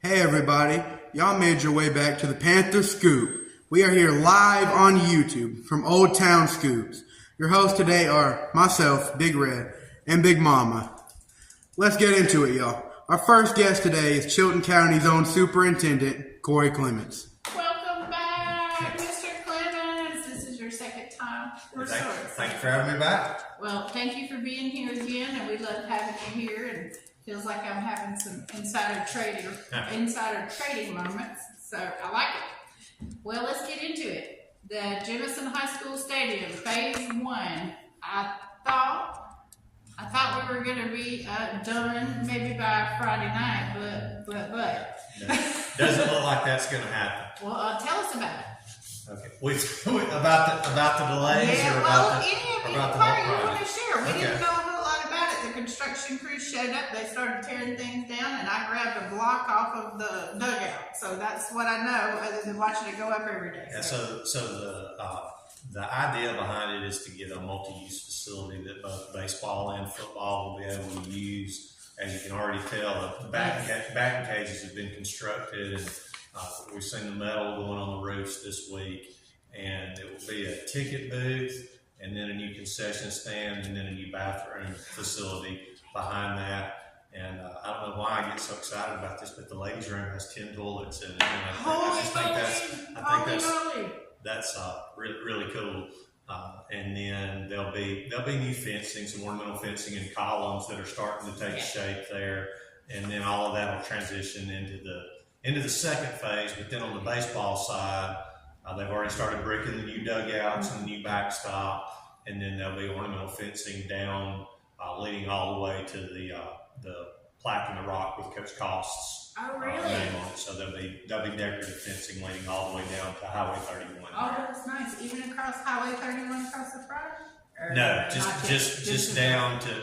Hey everybody, y'all made your way back to the Panther Scoop. We are here live on YouTube from Old Town Scoops. Your hosts today are myself, Big Red, and Big Mama. Let's get into it, y'all. Our first guest today is Chilton County's own Superintendent, Corey Clements. Welcome back, Mr. Clements. This is your second time. Thank you for having me back. Well, thank you for being here again, and we love having you here. And feels like I'm having some insider trading moments, so I like it. Well, let's get into it. The Jemison High School Stadium, Phase 1. I thought we were going to be done maybe by Friday night, but Doesn't look like that's going to happen. Well, tell us about it. Okay, about the delays, Yeah, or well, about any the part you whole want to project? share. We Okay. didn't know a whole lot about it. The construction crew showed up. They started tearing things down, and I grabbed a block off of the dugout. So that's what I know, other than watching it go up every day. Yeah, so the idea behind it is to get a multi-use facility that both baseball and football will be able to use. As you can already tell, the batting cages have been constructed, and we've seen the metal going on the roofs this week. And it will be a ticket booth, and then a new concession stand, and then a new bathroom facility behind that. And I don't know why I get so excited about this, but the ladies' room has 10 toilets in it. And I think that's really cool. And then there'll be new fencing, some ornamental fencing and columns that are starting to take shape there. And then all of that will transition into the second phase. But then on the baseball side, they've already started bricking the new dugouts and the new backstop, and then there'll be ornamental fencing down, leading all the way to the plaque in the rock with Coach Cost's name on it. So there'll be decorative fencing leading all the way down to Highway 31. Oh, that's nice. Even across Highway 31 across the front? No, just down to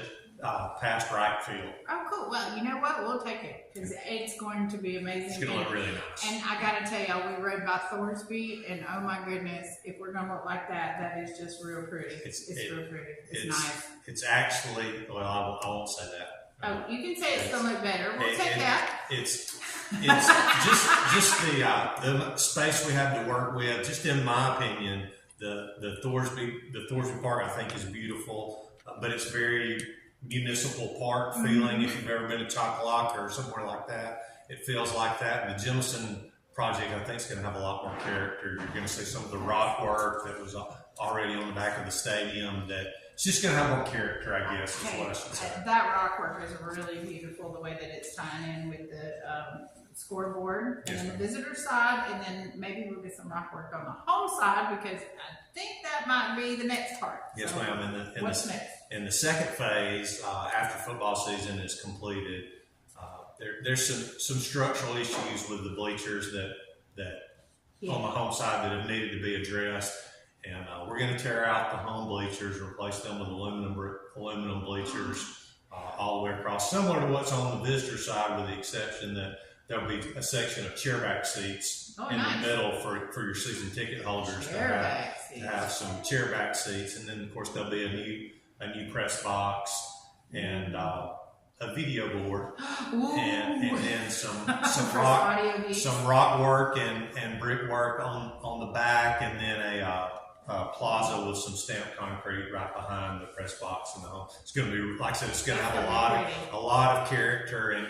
past right field. Oh, cool. Well, you know what? We'll take it because it's going to be amazing. It's going to look really nice. And I got to tell y'all, we rode by Thorsby, and oh my goodness, if we're going to look like that, that is just real pretty. It's real pretty. It's nice. It's actually, well, I won't say that. Oh, you can say it's going to look better. We'll take that. It's just the space we have to work with. Just in my opinion, the Thorsby Park I think is beautiful, but it's very municipal park feeling. If you've ever been to Chocolock or somewhere like that, it feels like that. And the Jemison project, I think, is going to have a lot more character. You're going to see some of the rock work that was already on the back of the stadium. That it's just going to have more character, I guess, is what I should say. That rock work is really beautiful, the way that it's tying in with the scoreboard and then the visitor side, and then maybe we'll get some rock work on the home side, because I think that might be the next part. Yes, so, ma'am. What's next? In the second phase, after football season is completed, there's some structural issues with the bleachers that on the home side that have needed to be addressed. And we're going to tear out the home bleachers, replace them with aluminum bleachers all the way across, similar to what's on the visitor side, with the exception that there'll be a section of chairback seats the middle for your season ticket holders to have some chairback seats. And then, of course, there'll be a new press box and a video board, and then some rock work and brick work on the back, and then a plaza with some stamped concrete right behind the press box. And it's going to be, like I said, it's going to have a lot of character, and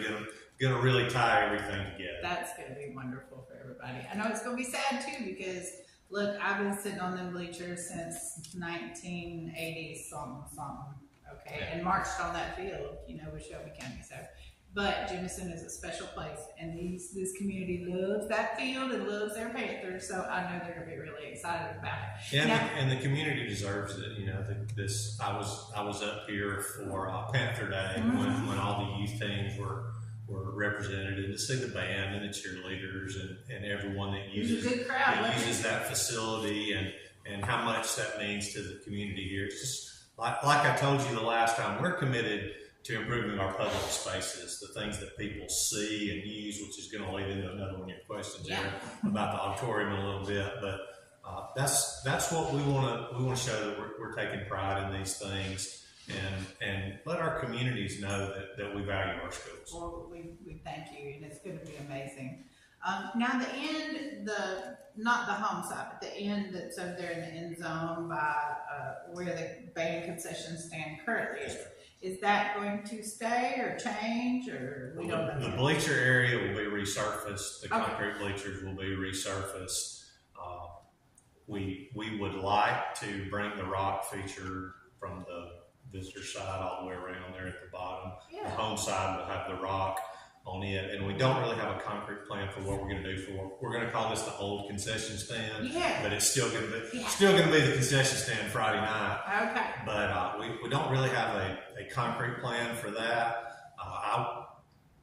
going to really tie everything together. That's going to be wonderful for everybody. I know it's going to be sad too, because look, I've been sitting on them bleachers since 1980 something. Okay, and marched on that field, with Shelby County. So, but Jemison is a special place, and this community loves that field and loves their Panthers. So I know they're going to be really excited about it. And the community deserves it. I was up here for Panther Day when all the youth teams were represented, and to see the band and the cheerleaders and everyone that uses that facility, and how much that means to the community here. It's just like I told you the last time, we're committed to improving our public spaces, the things that people see and use, which is going to lead into another one of your questions, Jared, about the auditorium in a little bit. But that's what we want to show, that we're taking pride in these things, and let our communities know that we value our schools. Well, we thank you, and it's going to be amazing. Now the end, not the home side, but the end that's over there in the end zone by where the band concession stand currently is that going to stay or change, or we don't know? The bleacher area will be resurfaced. The concrete bleachers will be resurfaced. We would like to bring the rock feature from the visitor side all the way around there at the bottom. Yeah. The home side will have the rock on it, and we don't really have a concrete plan for what we're going to do for. We're going to call this the old concession stand, but it's still going to be the concession stand Friday night. Okay. But we don't really have a concrete plan for that.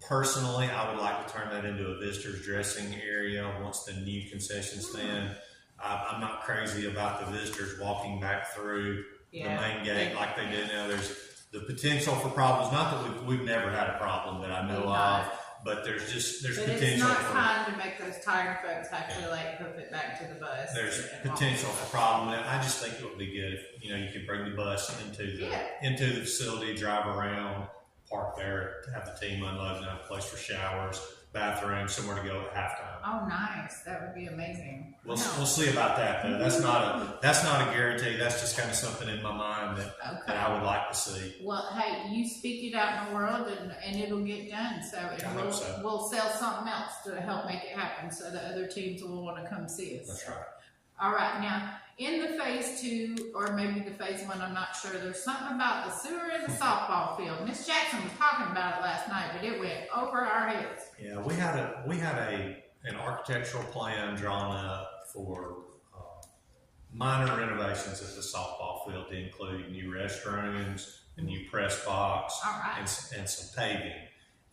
Personally, I would like to turn that into a visitor's dressing area once the new concession stand. I'm not crazy about the visitors walking back through the main gate like they do now. There's the potential for problems. Not that we've never had a problem that I know of, but there's potential. It's not time to make those tired folks have to hoof it back to the bus. There's potential for problem. And I just think it would be good if you could bring the bus into the facility, drive around, park there, have the team unload, and have a place for showers, bathroom, somewhere to go at halftime. Oh, nice! That would be amazing. We'll see about that though. That's not a guarantee. That's just kind of something in my mind that I would like to see. Well, hey, you speak it out in the world, and it'll get done. We'll sell something else to help make it happen, so the other teams will want to come see us. That's right. All right, now in the phase 2 or maybe the phase 1, I'm not sure. There's something about the sewer and the softball field. Miss Jackson was talking about it last night, but it went over our heads. Yeah, we had an architectural plan drawn up for minor renovations at the softball field to include new restrooms, a new press box, and some paving.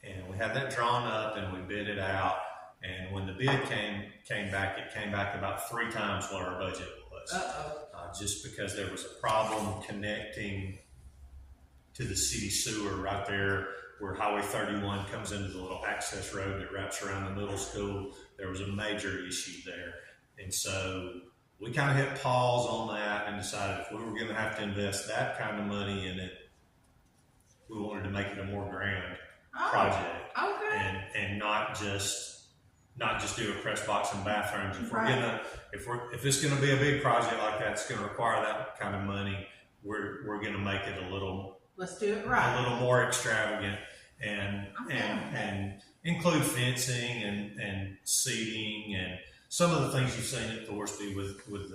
And we had that drawn up and we bid it out. And when the bid came back, it came back about 3 times what our budget was. Just because there was a problem connecting to the city sewer right there where Highway 31 comes into the little access road that wraps around the middle school. There was a major issue there. And so we kind of hit pause on that and decided if we were going to have to invest that kind of money in it, we wanted to make it a more grand project. Okay. And not just do a press box and bathrooms. If it's gonna be a big project like that, it's gonna require that kind of money. We're gonna make it a little. Let's do it right. A little more extravagant and include fencing and seating and some of the things you've seen at Thorsby with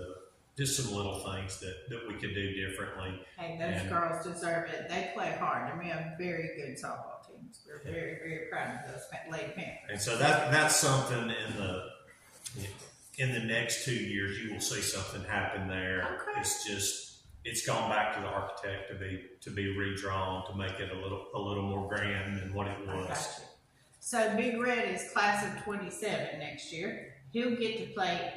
just some little things that we could do differently. Hey, those girls deserve it. They play hard, and we have very good softball teams. We're very, very proud of those Lady Panthers. And so that's something in the next 2 years you will see something happen there. Okay. It's gone back to the architect to be redrawn to make it a little more grand than what it was. So Big Red is class of 27 next year. He'll get to play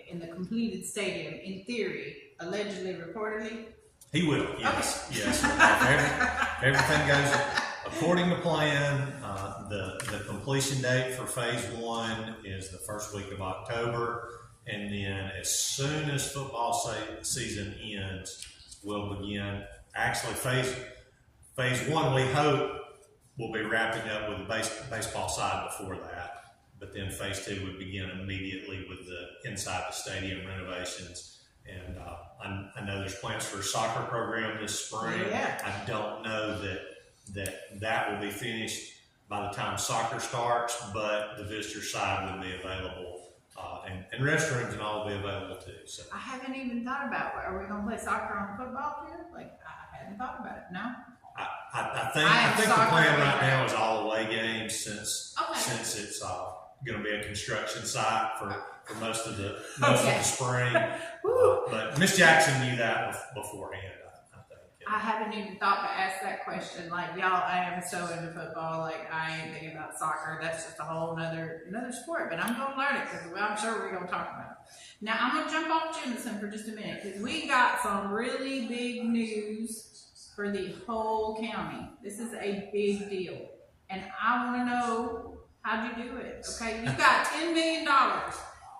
in the completed stadium, in theory, allegedly, reportedly. He will, yes. Okay. Yes. If everything goes according to plan, the completion date for phase 1 is the first week of October. And then as soon as football season ends, we'll begin. Actually, phase 1, we hope, will be wrapping up with the baseball side before that. But then phase 2 would begin immediately with the inside the stadium renovations. And I know there's plans for a soccer program this spring. Yeah. I don't know that will be finished by the time soccer starts, but the visitor side will be available. And restrooms and all will be available too. So I haven't even thought about are we going to play soccer on the football field? I hadn't thought about it. No. I think the plan right now is all away games since it's going to be a construction site for most of the spring. But Miss Jackson knew that beforehand. I haven't even thought to ask that question. Y'all, I am so into football. I ain't thinking about soccer. That's just a whole another sport. But I'm going to learn it because I'm sure we're going to talk about it. Now, I'm going to jump off Jemison for just a minute because we got some really big news for the whole county. This is a big deal. And I want to know, how'd you do it? Okay, you got $10 million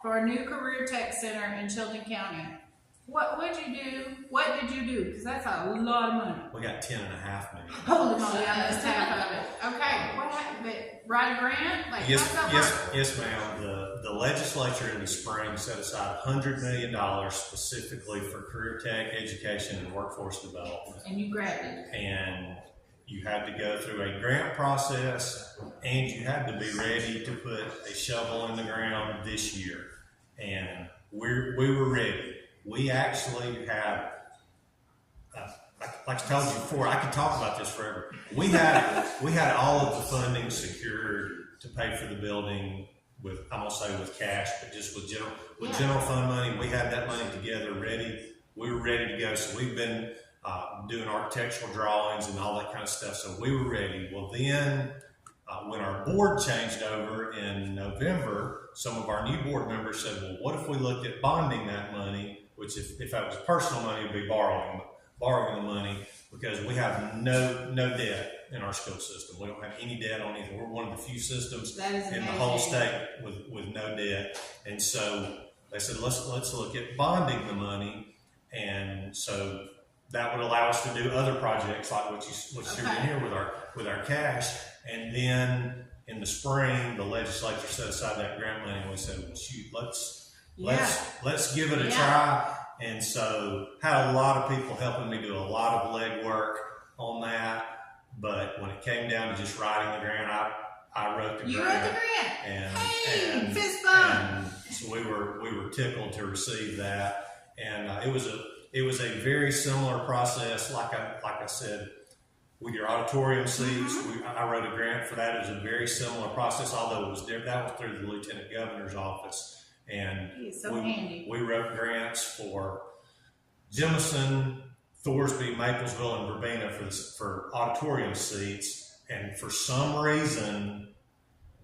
for a new career tech center in Chilton County. What would you do? What did you do? Because that's a lot of money. We got 10.5 million. Holy moly, I missed half of it. Okay, what happened? But write a grant? Like, Yes, how's that yes, work? yes, ma'am. The legislature in the spring set aside $100 million specifically for career tech education and workforce development. And you grabbed it. And you had to go through a grant process, and you had to be ready to put a shovel in the ground this year. And we were ready. We actually had, like I told you before, I could talk about this forever. We had all of the funding secured to pay for the building with, I'm gonna say with cash, but just with general fund money. We had that money together, ready. We were ready to go. So we've been doing architectural drawings and all that kind of stuff. So we were ready. Well, then when our board changed over in November, some of our new board members said, well, what if we looked at bonding that money, which if that was personal money, would be borrowing the money, because we have no debt in our school system. We don't have any debt on either. We're one of the few systems in the whole state with no debt. And so they said, let's look at bonding the money. And so that would allow us to do other projects like what you're doing here with our cash. And then in the spring, the legislature set aside that grant money, and we said, well, shoot, let's give it a try. And so had a lot of people helping me do a lot of legwork on that. But when it came down to just writing the grant, I wrote the grant. You wrote the grant. And fist bump. And so we were tickled to receive that. And it was a very similar process. Like I said, with your auditorium seats, I wrote a grant for that. It was a very similar process, although that was through the Lieutenant Governor's office. And we wrote grants for Jemison, Thorsby, Maplesville, and Verbena for auditorium seats. And for some reason,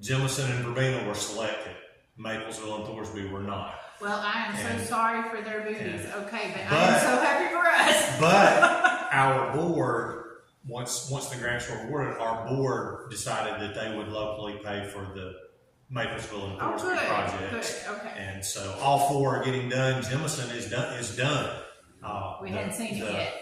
Jemison and Verbena were selected. Maplesville and Thorsby were not. Well, I am so sorry for their booties. Okay, but I am so happy for us. But our board, once the grants were awarded, our board decided that they would locally pay for the Maplesville and Thorsby projects. Good. Okay. And so all four are getting done. Jemison is done. We hadn't seen it yet.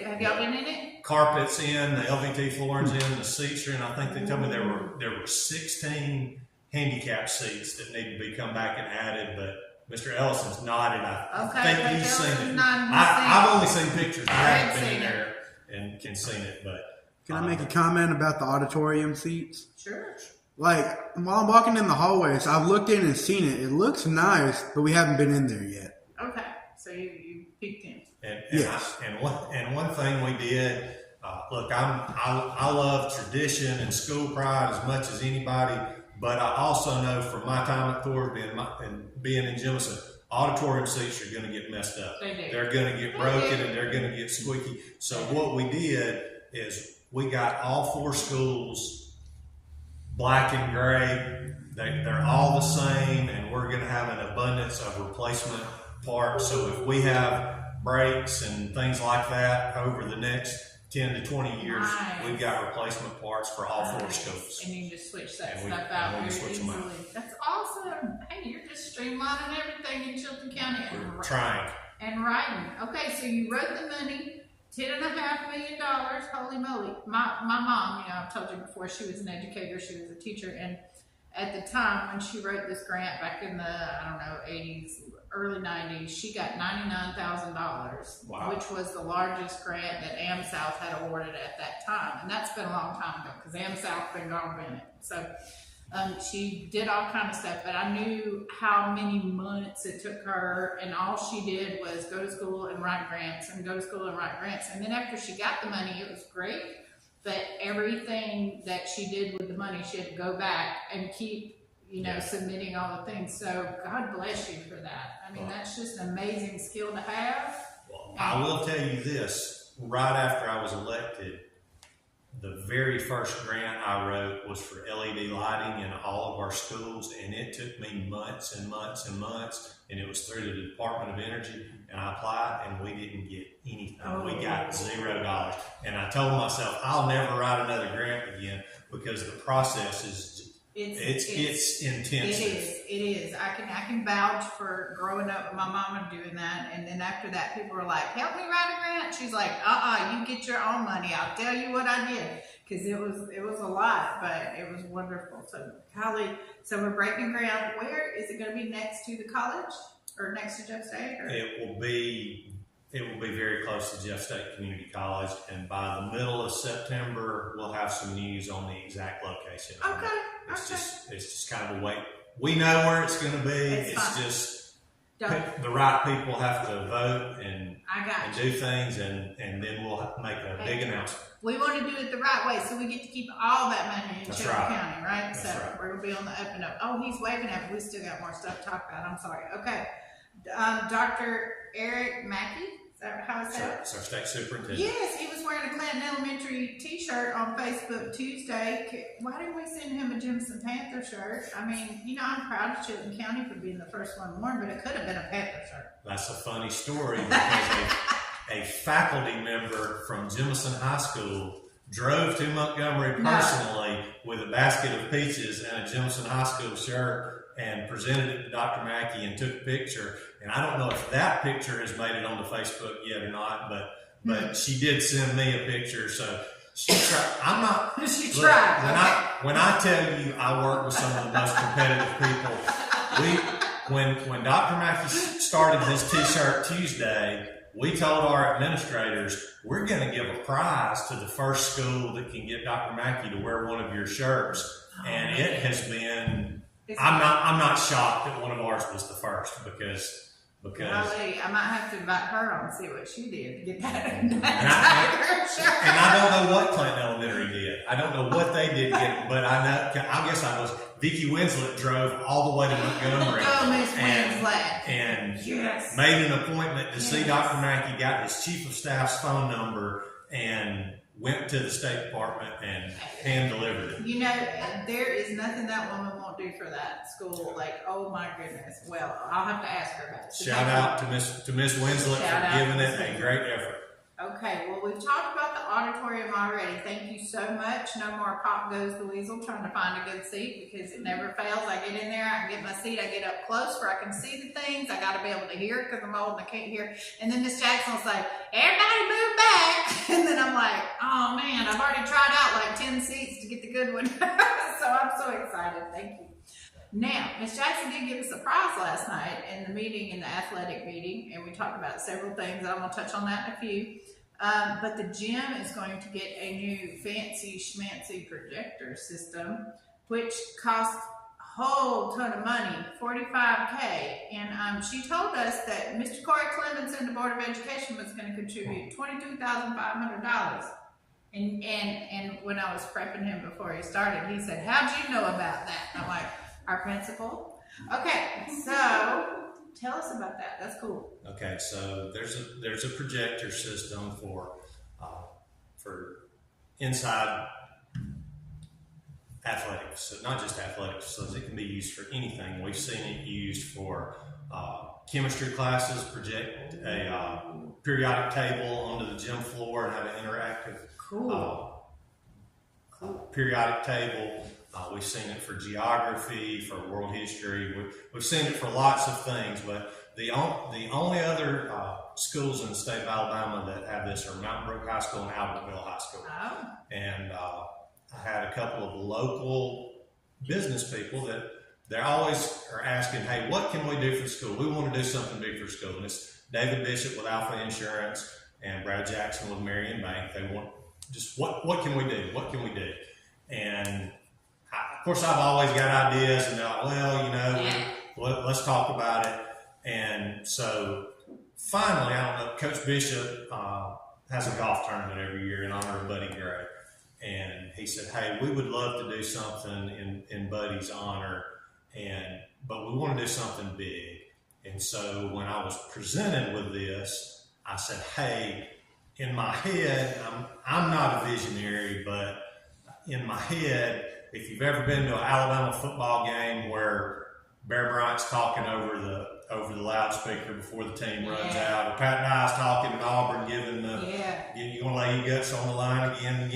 Have y'all been in it? Carpet's in, the LVT flooring's in, the seats are in. I think they told me there were 16 handicap seats that need to be come back and added, but Mr. Ellison's nodded. I think he's seen it. I've only seen pictures. I haven't been in there and can seen it, but can I make a comment about the auditorium seats? Sure. Like, while I'm walking in the hallways, I've looked in and seen it. It looks nice, but we haven't been in there yet. Okay, so you peeked in. Yes. And one thing we did, look, I love tradition and school pride as much as anybody, but I also know from my time at Thorsby and being in Jemison, auditorium seats are going to get messed up. They're going to get broken and they're going to get squeaky. So what we did is we got all four schools black and gray. They're all the same, and we're going to have an abundance of replacement parts. So if we have breaks and things like that over the next 10 to 20 years, we've got replacement parts for all four schools. And you can just switch that stuff out very easily. That's awesome. Hey, you're just streamlining everything in Chilton County. We're trying. And writing. Okay, so you wrote the money. $10.5 million. Holy moly. My mom, I've told you before, she was an educator, she was a teacher, and at the time when she wrote this grant back in the, 80s, early 90s, she got $99,000, wow, which was the largest grant that AmSouth had awarded at that time. And that's been a long time ago because AmSouth been gone a minute. So she did all kind of stuff, but I knew how many months it took her, and all she did was go to school and write grants and go to school and write grants. And then after she got the money, it was great, but everything that she did with the money, she had to go back and keep, submitting all the things. So God bless you for that. I mean, that's just an amazing skill to have. Well, I will tell you this, right after I was elected, the very first grant I wrote was for LED lighting in all of our schools, and it took me months and months and months, and it was through the Department of Energy, and I applied, and we didn't get anything. We got $0. And I told myself, I'll never write another grant again because the process is It's intensive. It is. I can vouch for growing up with my mama doing that, and then after that, people were like, "Help me write a grant." She's like, you get your own money. I'll tell you what I did, because it was a lot, but it was wonderful. So so we're breaking ground. Where is it going to be? Next to the college or next to Jeff State? Or? It will be very close to Jeff State Community College, and by the middle of September, we'll have some news on the exact location. Okay. It's just kind of a wait. We know where it's going to be. It's just the right people have to vote and do things, and then we'll make a big announcement. We want to do it the right way, so we get to keep all that money in Shelby County, right? That's so right. We're going to be on the up and up. Oh, he's waving at me. We still got more stuff to talk about. I'm sorry. Okay. Dr. Eric Mackey, is that how it's said? It's our state superintendent. Yes, he was wearing a Clanton Elementary t-shirt on Facebook Tuesday. Why didn't we send him a Jemison Panther shirt? I mean, I'm proud of Chilton County for being the first one worn, but it could have been a Panther shirt. That's a funny story, because a faculty member from Jemison High School drove to Montgomery personally with a basket of peaches and a Jemison High School shirt and presented it to Dr. Mackey and took a picture. And I don't know if that picture has made it onto Facebook yet or not, but she did send me a picture. So she tried. I'm not. She look, tried. When I tell you I work with some of the most competitive people, when Dr. Mackey started this T-shirt Tuesday, we told our administrators, we're going to give a prize to the first school that can get Dr. Mackey to wear one of your shirts. And it has been, I'm not shocked that one of ours was the first, because Golly, I might have to invite her on and see what she did to get that and I don't know what Clinton Elementary did. I don't know what they did get, but I guess I was, Vicki Winslet drove all the way to Montgomery. Oh, Miss Winslet. And yes. made an appointment to see Dr. Mackey, got his chief of staff's phone number, and went to the State Department and hand delivered it. There is nothing that woman won't do for that school. Like, oh my goodness. Well, I'll have to ask her about it. Shout out to Miss Winslet for giving it a great effort. Okay, well, we've talked about the auditorium already. Thank you so much. No more pop goes the weasel trying to find a good seat, because it never fails. I get in there, I can get my seat, I get up close where I can see the things. I got to be able to hear it because I'm old and I can't hear. And then Miss Jackson will say, everybody move back. And then I'm like, oh man, I've already tried out like 10 seats to get the good one. So I'm so excited. Thank you. Now, Miss Jackson did give us a prize last night in the athletic meeting, and we talked about several things. I'm going to touch on that in a few. But the gym is going to get a new fancy schmancy projector system, which costs a whole ton of money, $45K. And she told us that Mr. Corey Clemens and the Board of Education was going to contribute $22,500. And when I was prepping him before he started, he said, how'd you know about that? And I'm like, our principal. Okay, so tell us about that. That's cool. Okay, so there's a projector system for inside athletics, so not just athletics. So it can be used for anything. We've seen it used for chemistry classes. Project a periodic table onto the gym floor and have an interactive periodic table. We've seen it for geography, for world history. We've seen it for lots of things, but the only other schools in the state of Alabama that have this are Mountain Brook High School and Albertville High School. Oh. And I had a couple of local business people that they always are asking, hey, what can we do for the school? We want to do something big for the school. And it's David Bishop with Alpha Insurance and Brad Jackson with Marion Bank. They want just what can we do? What can we do? And of course, I've always got ideas, and they're like, well, let's talk about it. And so finally, I don't know, Coach Bishop has a golf tournament every year in honor of Buddy Gray. And he said, hey, we would love to do something in Buddy's honor, but we want to do something big. And so when I was presented with this, I said, hey, in my head, I'm not a visionary, but in my head, if you've ever been to an Alabama football game where Bear Bryant's talking over the loudspeaker before the team runs out, or Pat Dye's talking at Auburn, giving you're gonna lay your guts on the line again,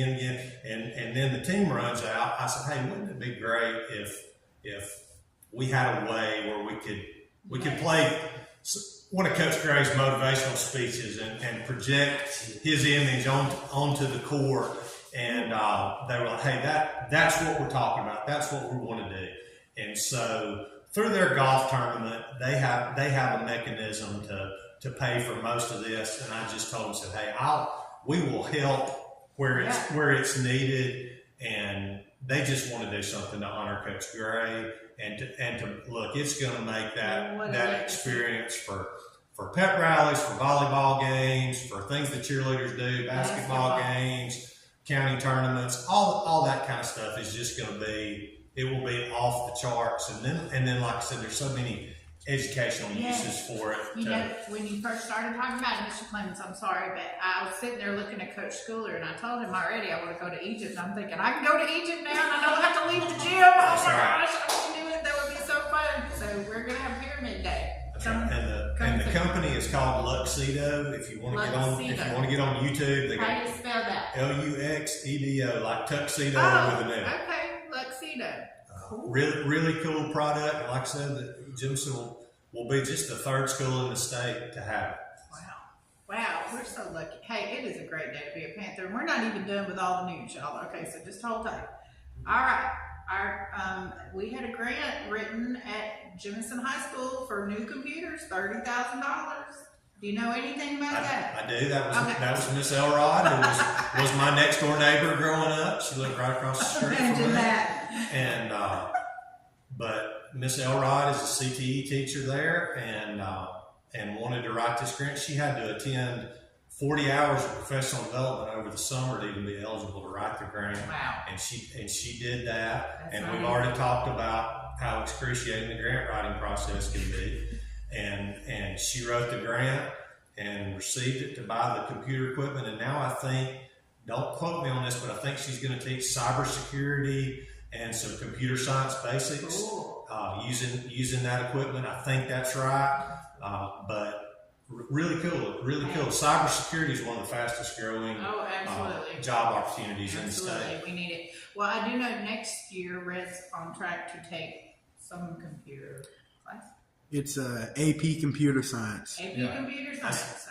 and then the team runs out. I said, hey, wouldn't it be great if we had a way where we could play one of Coach Gray's motivational speeches and project his image onto the court, and they were like, hey, that's what we're talking about, that's what we want to do. And so through their golf tournament, they have a mechanism to pay for most of this, and I just told them, said, hey, we will help where it's needed, and they just want to do something to honor Coach Gray and to look. It's going to make that experience for pep rallies, for volleyball games, for things that cheerleaders do, basketball games, county tournaments, all that kind of stuff is just going to be. It will be off the charts, and then, like I said, there's so many educational uses for it. You know, when you first started talking about it, Mr. Clemens, I'm sorry, but I was sitting there looking at Coach Schooler, and I told him already I want to go to Egypt. And I'm thinking, I can go to Egypt now, and I don't have to leave the gym. Oh my gosh, I can do it. That would be so fun. So we're going to have Pyramid Day. And the company is called Luxedo. If you want to get on YouTube, they how do you spell that? Luxedo, like tuxedo with an L. Okay, Luxedo. Cool. Really cool product. And like I said, Jemison will be just the third school in the state to have it. Wow, we're so lucky. Hey, it is a great day to be a Panther. And we're not even done with all the news, y'all. Okay, so just hold tight. All right. We had a grant written at Jemison High School for new computers, $30,000. Do you know anything about that? I do. That was Miss Elrod, who was my next door neighbor growing up. She lived right across the street from me. And but Miss Elrod is a CTE teacher there, and wanted to write this grant. She had to attend 40 hours of professional development over the summer to even be eligible to write the grant. Wow. And she did that. That's we've already talked about how excruciating the grant writing process can be. And she wrote the grant and received it to buy the computer equipment. And now I think, don't quote me on this, but I think she's going to teach cybersecurity and some computer science basics. Cool. Using that equipment. I think that's right. But really cool. Cybersecurity is one of the fastest growing job opportunities in the state. We need it. Well, I do know next year Red's on track to take some computer class. It's AP Computer Science. Computer Science.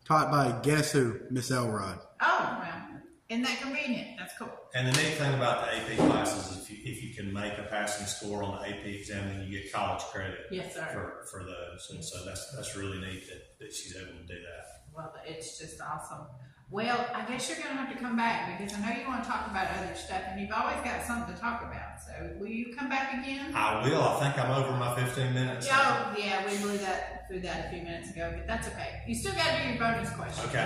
Taught by guess who? Miss Elrod. Oh, well, isn't that convenient? That's cool. And the neat thing about the AP classes is if you can make a passing score on the AP exam, then you get college credit. Yes, sir. For those, and so that's really neat that she's able to do that. Well, it's just awesome. Well, I guess you're going to have to come back because I know you want to talk about other stuff, and you've always got something to talk about. So, will you come back again? I will. I think I'm over my 15 minutes. Yeah, we blew through that a few minutes ago, but that's okay. You still got to do your bonus question. Okay.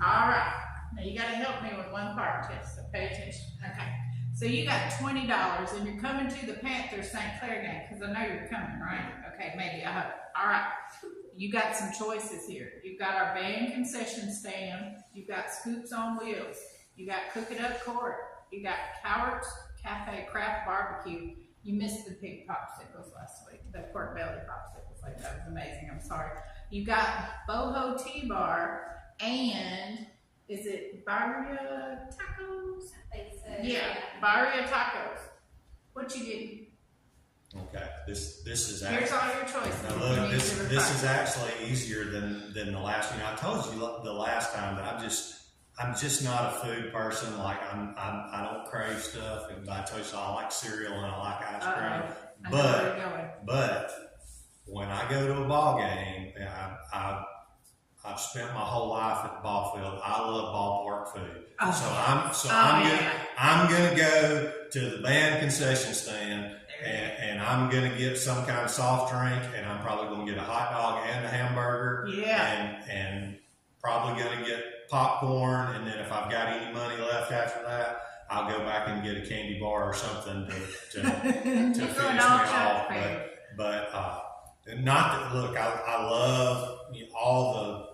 All right. Now you got to help me with one part, Tess. So pay attention. Okay. So you got $20, and you're coming to the Panther St. Clair game because I know you're coming, right? Okay, maybe. I hope. All right. You got some choices here. You've got our band concession stand. You've got Scoops on Wheels. You got Cook It Up Court. You got Cowards Cafe Craft Barbecue. You missed the pig popsicles last week. The pork belly popsicles. Like, that was amazing. I'm sorry. You got Boho T-Bar and is it Barria Tacos? I think so. Yeah, Barria Tacos. What you getting? Okay, this is actually, here's all your choices. Now look, this is actually easier than the last. I told you the last time that I'm just not a food person. Like I don't crave stuff, and I told you I like cereal and I like ice cream. But when I go to a ball game, I've spent my whole life at the ball field. I love ballpark food, I'm gonna go to the band concession stand. And I'm going to get some kind of soft drink, and I'm probably going to get a hot dog and a hamburger. Yeah. And probably going to get popcorn, and then if I've got any money left after that, I'll go back and get a candy bar or something to finish me off. But not that, look, I love all the,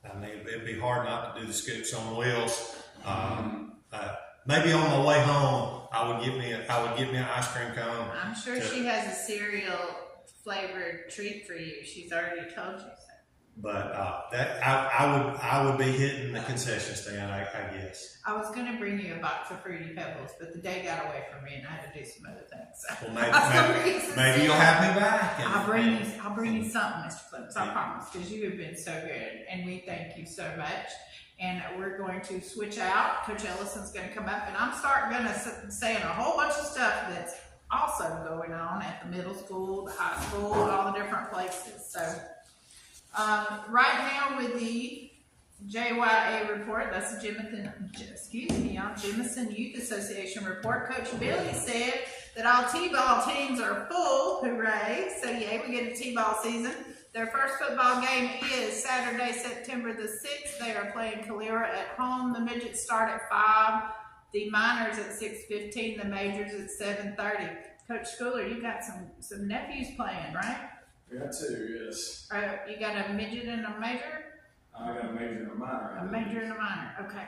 I mean, it'd be hard not to do the Scoops on Wheels. maybe on my way home, I would get me an ice cream cone. I'm sure she has a cereal flavored treat for you. She's already told you so. But that I would be hitting the concession stand, I guess. I was going to bring you a box of Fruity Pebbles, but the day got away from me and I had to do some other things. So. Well, maybe you'll have me back. I'll bring you something, Mr. Clements, I promise, because you have been so good, and we thank you so much. And we're going to switch out. Coach Ellison's going to come up, and I'm going to saying a whole bunch of stuff that's also going on at the middle school, the high school, all the different places. So right now with the JYA report, that's the Jemison Youth Association report. Coach Billy said that all T-ball teams are full. Hooray. So yeah, we get a T-ball season. Their first football game is Saturday, September the 6th. They are playing Calera at home. The midgets start at 5. The minors at 6:15. The majors at 7:30. Coach Schooler, you got some nephews playing, right? We got two, yes. You got a midget and a major? I got a major and a minor. A major and a minor, okay.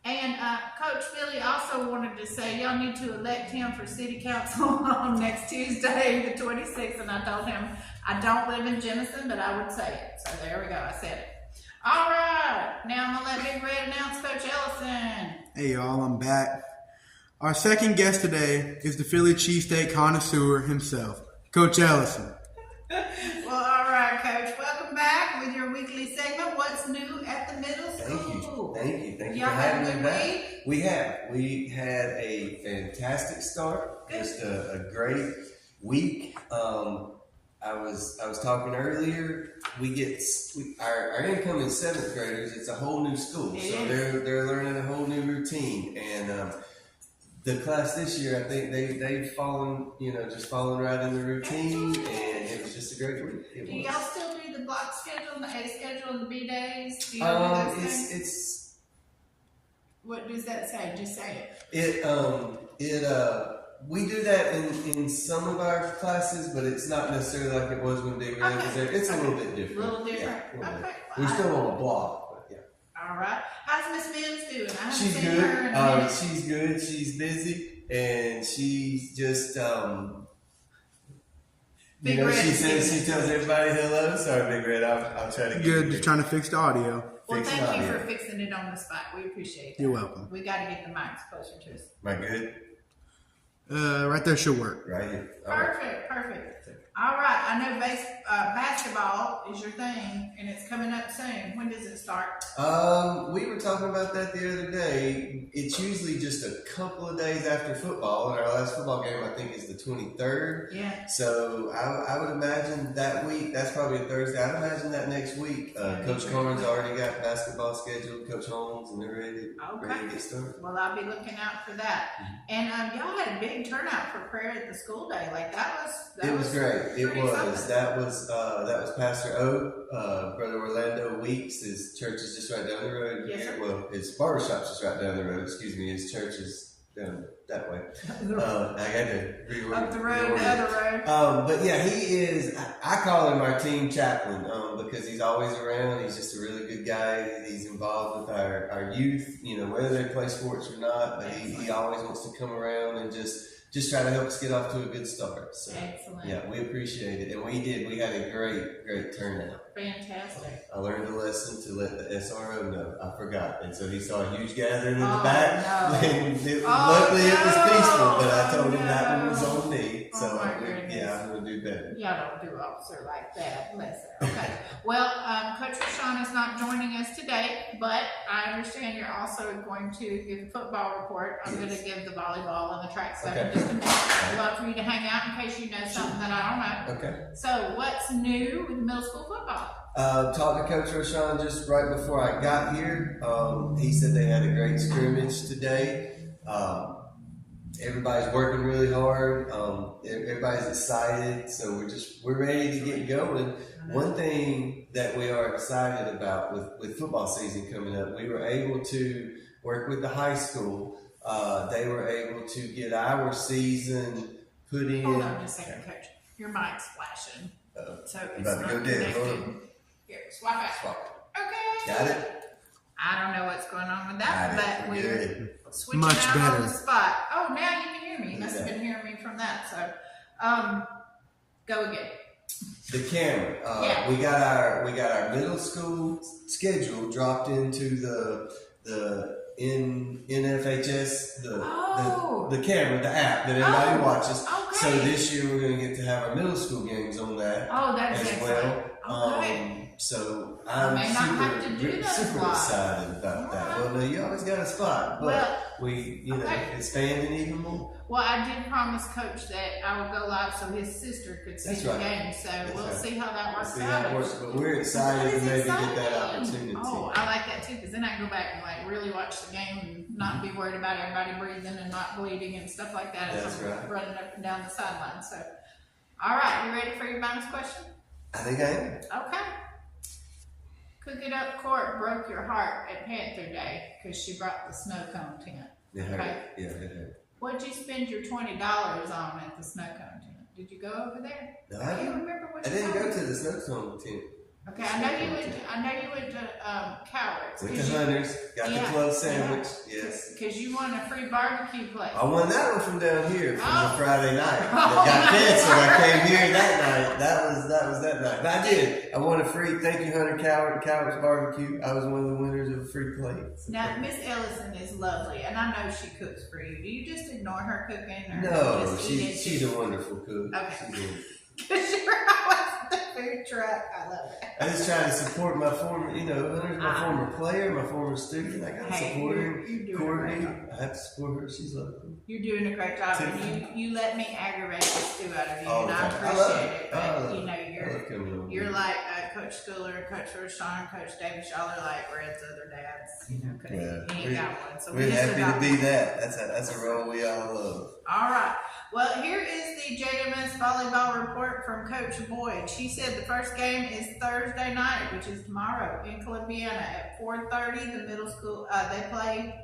And Coach Billy also wanted to say y'all need to elect him for city council on next Tuesday, the 26th. And I told him I don't live in Jemison, but I would say it. So there we go, I said it. All right, now I'm going to let Big Red announce Coach Ellison. Hey y'all, I'm back. Our second guest today is the Philly cheesesteak connoisseur himself, Coach Ellison. Well, all right, Coach. Welcome back with your weekly segment, What's New at the Middle School. Thank you Y'all for had a having good me back. week? We had a fantastic start, just a great week. I was talking earlier. Our incoming 7th graders. It's a whole new school, so they're learning a whole new routine. And the class this year, I think they've fallen right in the routine, and it was just a great week. Do y'all still do the block schedule, the A schedule, and the B days? Do y'all do those things? What does that say? Just say it. We do that in some of our classes, but it's not necessarily like it was when they were there. It's a little bit different. A little different? Yeah, Okay. We're still on a block, but yeah. All right. How's Miss Mims doing? I haven't She's seen good. her in a minute. She's good. She's busy, and she's just Big Red she is says good. she tells everybody hello. Sorry, Big Red. I'll try to get Good, you. just trying to fix the audio. Well, Fix thank it you out, for fixing it on the spot. We appreciate that. You're welcome. We got to get the mics closer to us. Am I good? Right there should work. Right here. All right. Perfect. All right. I know basketball is your thing, and it's coming up soon. When does it start? We were talking about that the other day. It's usually just a couple of days after football, and our last football game I think is the 23rd. Yeah. So I would imagine that week. That's probably a Thursday. I'd imagine that next week. Coach Corn's already got basketball scheduled. Coach Holmes, and they're ready to get started. Well, I'll be looking out for that. And y'all had a big turnout for prayer at the school day. Like that was great. It pretty was. something. That was Pastor O, Brother Orlando Weeks. His church is just right down the road. Yes, here. sir. Well, his barbershop's just right down the road. Excuse me. His church is down that way. I got to reorder. Up the road, the other road. But yeah, he is. I call him our team chaplain because he's always around. He's just a really good guy. He's involved with our youth. Whether they play sports or not, but he always wants to come around and just try to help us get off to a good start. So, excellent. yeah, we appreciate it. And we did. We had a great turnout. Fantastic. I learned a lesson to let the SRO know. I forgot. And so he saw a huge gathering in the back. No. Luckily, it was peaceful, but I told him no. that one was on me. Oh, So, my goodness. yeah, I'm going to do better. Y'all don't do officer like that. Bless her. Okay. Well, Coach Rashawn is not joining us today, but I understand you're also going to give the football report. I'm going to give the volleyball and the track stuff in just a minute. I'd love for you to hang out in case you know something that I don't know. Okay. So, what's new with middle school football? Talked to Coach Rashawn just right before I got here. He said they had a great scrimmage today. Everybody's working really hard. Everybody's excited, so we're ready to get going. One thing that we are excited about with football season coming up, we were able to work with the high school. They were able to get our season put in. Hold on just a second, Coach. Your mic's flashing. So it's about to not go dead. connected. Here, swap out. Swap. Okay. Got it? I don't know what's going on with that, but we're switching Much out on better. the spot. Oh, now you can hear me. You must have been hearing me from that. So, go again. The camera. Yeah. We got our middle school schedule dropped into the NFHS the camera, the app that everybody watches. Okay. So this year we're going to get to have our middle school games on that That's as excellent. well. Okay. So may I'm not have to do those super live. excited about that. Well, no, you always got a spot, but Well, we okay. expanding even more. Well, I did promise Coach that I would go live so his sister could see That's the right. game. So we'll see how that works See how out. it works, but we're excited to maybe get that opportunity. Oh, I like that too, because then I can go back and like really watch the game and not be worried about everybody breathing and not bleeding and stuff like that as That's I'm right. running up and down the sideline. So, all right, you ready for your bonus question? I think I am. Okay. Cook It Up Court broke your heart at Panther Day because she brought the snow cone tent. It hurt. Okay. Yeah, it hurt. What'd you spend your $20 on at the snow cone tent? Did you go over there? No, Do you remember what I you didn't told go me? to the snowstorm tent. Okay, I know you went to Cowards. Went to Hunters, got the club sandwich. Yes. Because you won a free barbecue plate. I won that one from down here from Oh. the Friday night. Oh, That got my canceled. I word. came here that night. That was that night. But I did. I won a free. Thank you, Hunter Coward's barbecue. I was one of the winners of a free plate. Now, Miss Ellison is lovely, and I know she cooks for you. Do you just ignore her cooking? Or No, just eat it she's a wonderful cook. Okay. She's a- Because you're always at the food truck. I love it. I just try to support my former, Hunter's my former player, my former student. I got to Hey, support you're her. doing a great Courtney, job. I have to support her. She's lovely. You're doing a great job, Thank and you let me aggravate the stew out of you, All and the I time. I appreciate love it. it. But I love it. you're I love coming over you're here. like Coach Schooler, Coach Rashawn, Coach Davis. Y'all are like Red's other dads, because Yeah. he ain't got one. So we We're just happy to adopted be him. that. That's a role we all love. All right. Well, here is the JMS volleyball report from Coach Boyd. She said the first game is Thursday night, which is tomorrow in Columbiana at 4:30. The middle school they play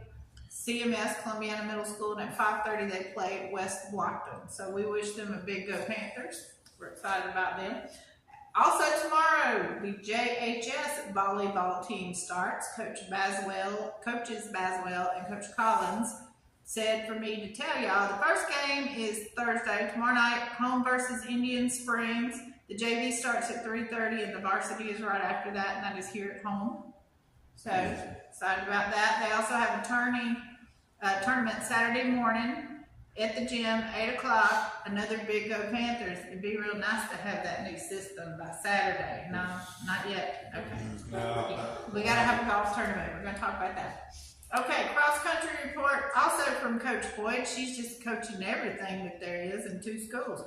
CMS Columbiana Middle School, and at 5:30 they play West Blockton. So we wish them a big go Panthers. We're excited about them. Also tomorrow, the JHS volleyball team starts. Coaches Baswell, and Coach Collins said for me to tell y'all the first game is Thursday, tomorrow night, home versus Indian Springs. The JV starts at 3:30 and the varsity is right after that, and that is here at home. So excited about that. They also have a tournament Saturday morning at the gym, 8 o'clock. Another big go Panthers. It'd be real nice to have that new system by Saturday. No, not yet. Okay. We gotta have a golf tournament. We're gonna talk about that. Okay, cross country report also from Coach Boyd. She's just coaching everything that there is in 2 schools.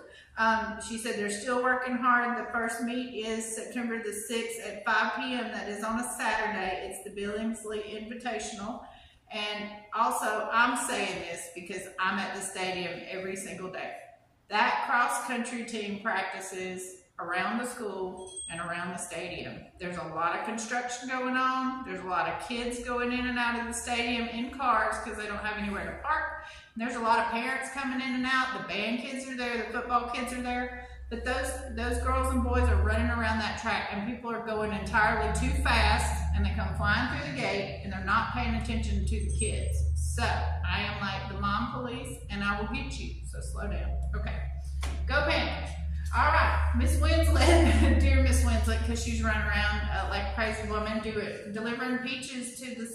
She said they're still working hard. The first meet is September the 6th at 5 p.m. That is on a Saturday. It's the Billingsley Invitational. And also, I'm saying this because I'm at the stadium every single day. That cross country team practices around the school and around the stadium. There's a lot of construction going on. There's a lot of kids going in and out of the stadium in cars because they don't have anywhere to park. And there's a lot of parents coming in and out. The band kids are there. The football kids are there. But those girls and boys are running around that track, and people are going entirely too fast, and they come flying through the gate, and they're not paying attention to the kids. So I am like the mom police, and I will get you. So slow down. Okay. Go Panthers. All right, Miss Winslet, dear Miss Winslet, because she's running around like a crazy woman, delivering peaches to the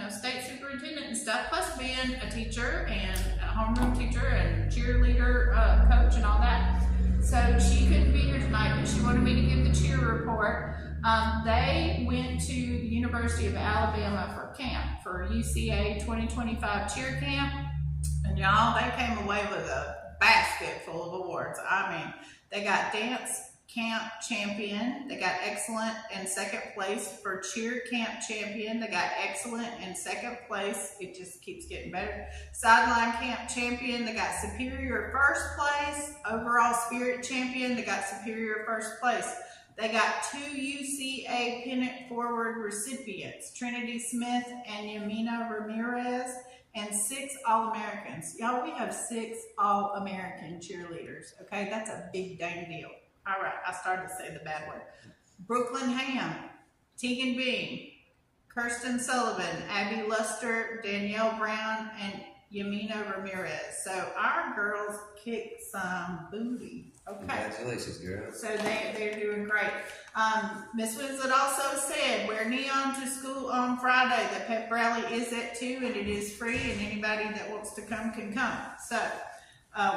state superintendent and stuff, plus being a teacher and a homeroom teacher and cheerleader coach and all that. So she couldn't be here tonight, but she wanted me to give the cheer report. They went to the University of Alabama for camp, for UCA 2025 cheer camp, and y'all, they came away with a basket full of awards. I mean, they got dance camp champion, they got excellent and second place for cheer camp champion, they got excellent and second place, it just keeps getting better. Sideline camp champion, they got superior first place. Overall spirit champion, they got superior first place. They got 2 UCA pennant forward recipients, Trinity Smith and Yamina Ramirez, and 6 All-Americans. Y'all, we have 6 All-American cheerleaders, okay? That's a big dang deal. All right, I started to say the bad word. Brooklyn Ham, Tegan Bean, Kirsten Sullivan, Abby Luster, Danielle Brown, and Yamina Ramirez. So our girls kicked some booty. Okay. Congratulations, girl. So they're doing great. Miss Winslet also said, wear neon to school on Friday. The pep rally is at 2 and it is free, and anybody that wants to come can come. So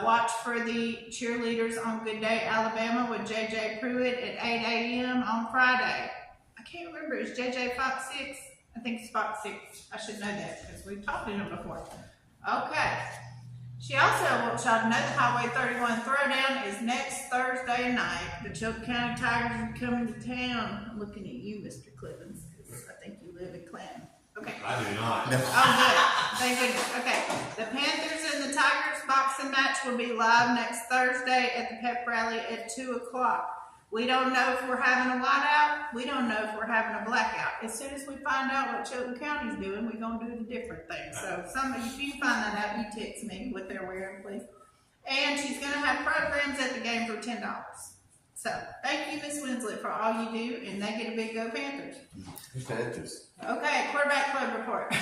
watch for the cheerleaders on Good Day Alabama with JJ Pruitt at 8 a.m. on Friday. I can't remember, is JJ Fox 6? I think it's Fox 6. I should know that because we've talked to him before. Okay. She also wants y'all to know the Highway 31 Throwdown is next Thursday night. The Choke County Tigers are coming to town. I'm looking at you, Mr. Clevens, because I think you live in Clinton. Okay. I do not. Oh, good. Thank goodness. Okay. The Panthers and the Tigers boxing match will be live next Thursday at the pep rally at 2 o'clock. We don't know if we're having a whiteout. We don't know if we're having a blackout. As soon as we find out what Chilton County's doing, we're going to do the different thing. So if you find that out, you text me what they're wearing, please. And she's going to have programs at the game for $10. So thank you, Miss Winslet, for all you do, and they get a big go Panthers. Panthers. Okay, quarterback club report.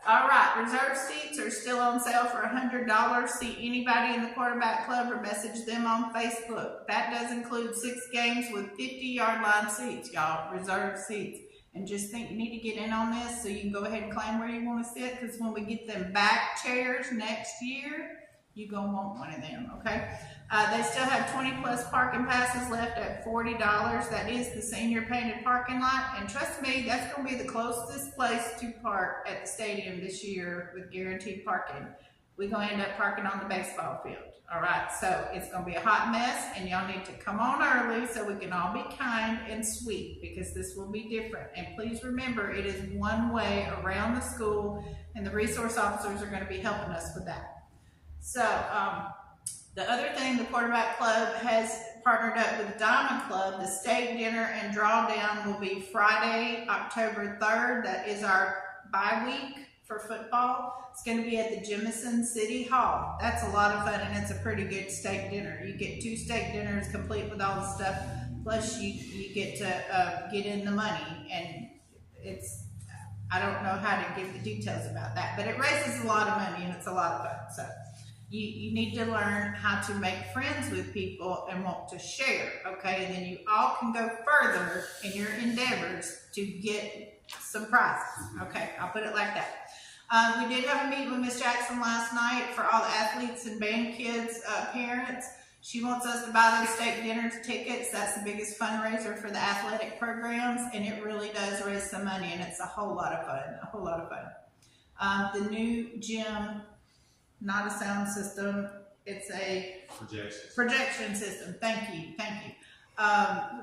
All right, reserve seats are still on sale for $100. See anybody in the quarterback club or message them on Facebook. That does include 6 games with 50-yard line seats, y'all, reserve seats. And just think you need to get in on this so you can go ahead and claim where you want to sit, because when we get them back chairs next year, you're going to want one of them, okay? They still have 20+ parking passes left at $40. That is the senior painted parking lot. And trust me, that's going to be the closest place to park at the stadium this year with guaranteed parking. We're going to end up parking on the baseball field, all right? So it's going to be a hot mess, and y'all need to come on early so we can all be kind and sweet, because this will be different. And please remember, it is one way around the school, and the resource officers are going to be helping us with that. So, the other thing, the quarterback club has partnered up with Diamond Club. The state dinner and drawdown will be Friday, October 3rd. That is our bye week for football. It's going to be at the Jemison City Hall. That's a lot of fun, and it's a pretty good steak dinner. You get 2 steak dinners complete with all the stuff, plus you get to get in the money, and I don't know how to give the details about that, but it raises a lot of money, and it's a lot of fun. So you need to learn how to make friends with people and want to share, okay? And then you all can go further in your endeavors to get some prizes, okay? I'll put it like that. We did have a meeting with Miss Jackson last night for all the athletes and band kids' parents. She wants us to buy those state dinner tickets. That's the biggest fundraiser for the athletic programs, and it really does raise some money, and it's a whole lot of fun, The new gym, not a sound system, it's a projection system. Thank you.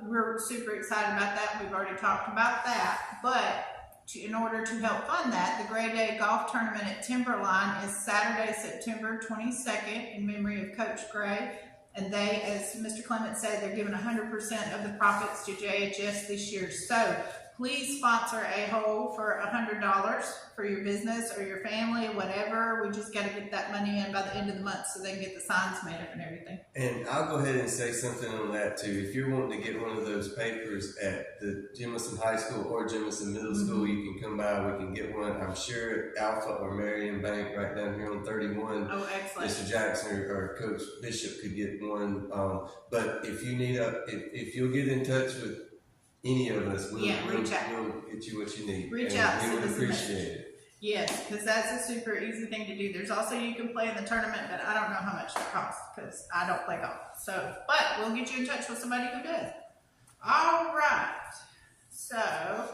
We're super excited about that. We've already talked about that, but in order to help fund that, the Gray Day Golf Tournament at Timberline is Saturday, September 22nd in memory of Coach Gray. And they, as Mr. Clement said, they're giving 100% of the profits to JHS this year. So please sponsor a hole for $100 for your business or your family or whatever. We just got to get that money in by the end of the month so they can get the signs made up and everything. And I'll go ahead and say something on that too. If you're wanting to get one of those papers at the Jemison High School or Jemison Middle School, you can come by. We can get one. I'm sure at Alpha or Marion Bank right down here on 31. Oh, excellent. Mr. Jackson or Coach Bishop could get one. But if you need if you'll get in touch with any of us, we'll get you what you need. Reach out. We would appreciate it. Yes, because that's a super easy thing to do. There's also, you can play in the tournament, but I don't know how much it costs because I don't play golf. So, but we'll get you in touch with somebody who does. All right. So, I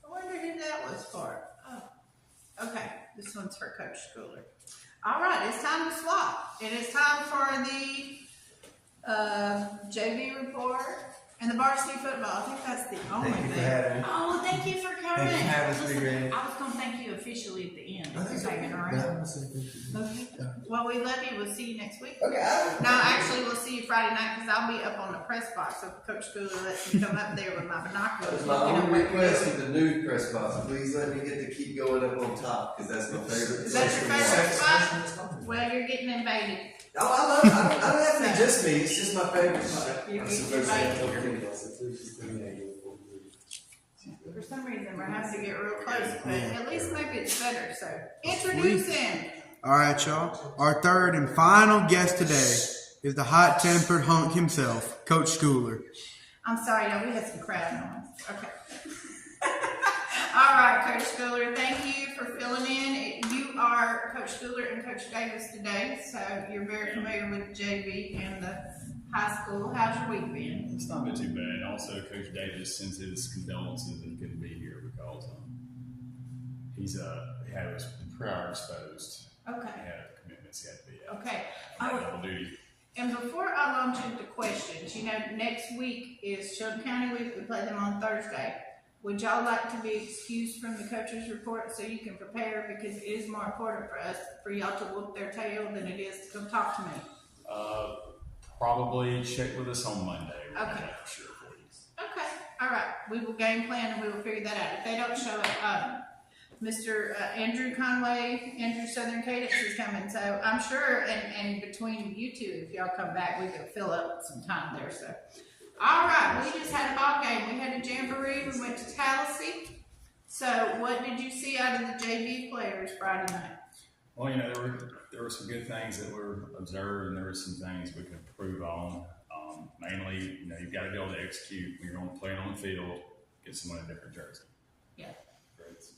wonder who that was for. Oh, okay. This one's for Coach Schooler. All right, it's time to swap. It is time for the JV report and the varsity football. I think that's the only Thank you thing. for having me. Oh, thank you for coming. Thank you for having us, Listen, Big Red. I was going to thank you officially at the end. I think for hanging around. Okay. Well, we love you. We'll see you next week. Okay. No, actually, we'll see you Friday night because I'll be up on the press box. So if Coach Schooler lets me come up there with my binoculars. That's my only request with the new press box. Please let me get to keep going up on top because that's my favorite. Is that your favorite spot? Well, you're getting invaded. Oh, I don't have to be just me. It's just my favorite spot. You're That's getting the first thing I invaded. told her. For some reason, we're having to get real close, but at least maybe it's better. So, introduce him. All right, y'all. Our third and final guest today is the hot-tempered hunk himself, Coach Schooler. I'm sorry, y'all. We had some crowd noise. Okay. All right, Coach Schooler. Thank you for filling in. You are Coach Schooler and Coach Davis today, so you're very familiar with JV and the high school. How's your week been? It's not been too bad. Also, Coach Davis sends his condolences that he couldn't be here because he had his prior exposed. Okay. He had commitments he had to be at. Okay. Double duty. And before I launch into questions, next week is Chilton County week. We play them on Thursday. Would y'all like to be excused from the coach's report so you can prepare, because it is more important for y'all to whoop their tail than it is to come talk to me? Probably check with us on Monday. We'll Okay. know for sure for you. Okay. All right. We will game plan and we will figure that out. If they don't show up, Mr. Andrew Conway, Andrew Southern Cadence is coming. So I'm sure, and between you two, if y'all come back, we can fill up some time there. So, all right. We just had a ball game. We had a jamboree. We went to Tallahassee. So what did you see out of the JV players Friday night? Well, there were some good things that were observed, and there were some things we could improve on. Mainly, you've got to be able to execute when you're playing on the field, get someone in a different jersey. Yeah.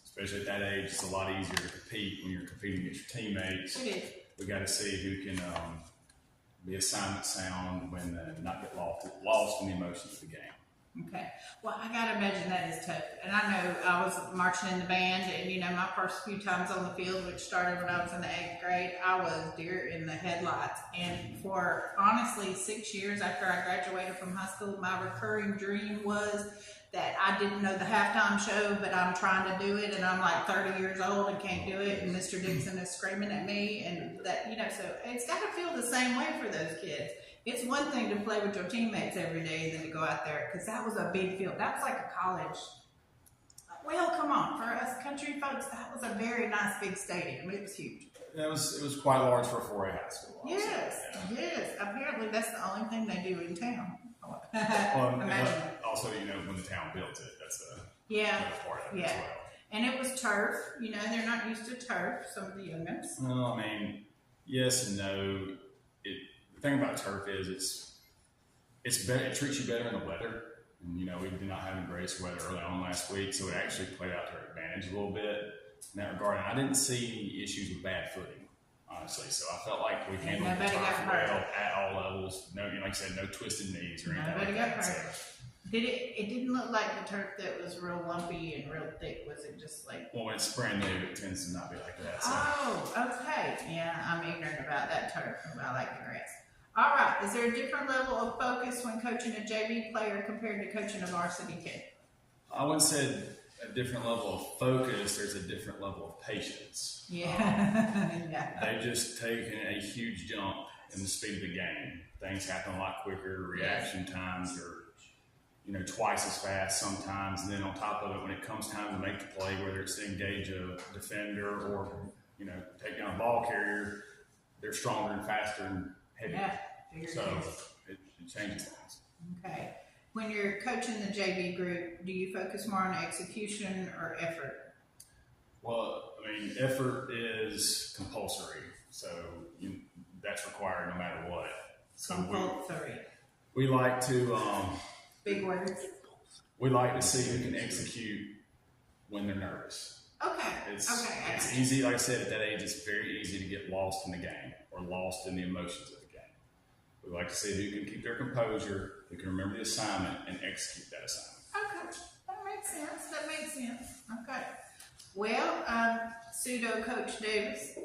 Especially at that age, it's a lot easier to compete when you're competing against your teammates. It is. We got to see who can be assignment sound when not get lost in the emotions of the game. Okay. Well, I gotta imagine that is tough. And I know I was marching in the band, and my first few times on the field, which started when I was in the 8th grade, I was deer in the headlights. And for honestly 6 years after I graduated from high school, my recurring dream was that I didn't know the halftime show, but I'm trying to do it, and I'm like 30 years old and can't do it, and Mr. Dixon is screaming at me, and that, so it's got to feel the same way for those kids. It's one thing to play with your teammates every day than to go out there, because that was a big field. That was like a college. Well, come on, for us country folks, that was a very nice big stadium. It was huge. It was quite large for a 4A high school. Yes, Yeah. yes. Apparently, that's the only thing they do in town. Well, Imagine. also, when the town built it, that's Yeah, another part of it yeah. as well. And it was turf. They're not used to turf, some of the youngins. Well, yes and no. The thing about turf is it's better. It treats you better in the weather. And, we did not have the greatest weather early on last week, so it actually played out to our advantage a little bit in that regard. And I didn't see any issues with bad footing, honestly. So I felt like we handled the Nobody got turf hurt. well at all levels. No, like I said, no twisted knees or anything Nobody like got that. hurt. So, It didn't look like the turf that was real lumpy and real thick. Was it just like? well, when it's brand new, it tends to not be like that. So. Oh, okay. Yeah, I'm ignorant about that turf. I like the grass. All right. Is there a different level of focus when coaching a JV player compared to coaching a varsity kid? I wouldn't say a different level of focus. There's a different level of patience. Yeah. Yeah. They've just taken a huge jump in the speed of the game. Things happen a lot quicker. Reaction times are, twice as fast sometimes. And then on top of it, when it comes time to make the play, whether it's to engage a defender or, take down a ball carrier, they're stronger and faster and heavier. Yeah. So it changes things. Okay. When you're coaching the JV group, do you focus more on execution or effort? Well, effort is compulsory, so that's required no matter what. So Compulsory. we like to Big words. we like to see who can execute when they're nervous. Okay. It's easy, like I said, at that age, it's very easy to get lost in the game or lost in the emotions of the game. We like to see who can keep their composure, who can remember the assignment and execute that assignment. Okay. That makes sense. Okay. Well, pseudo Coach Davis,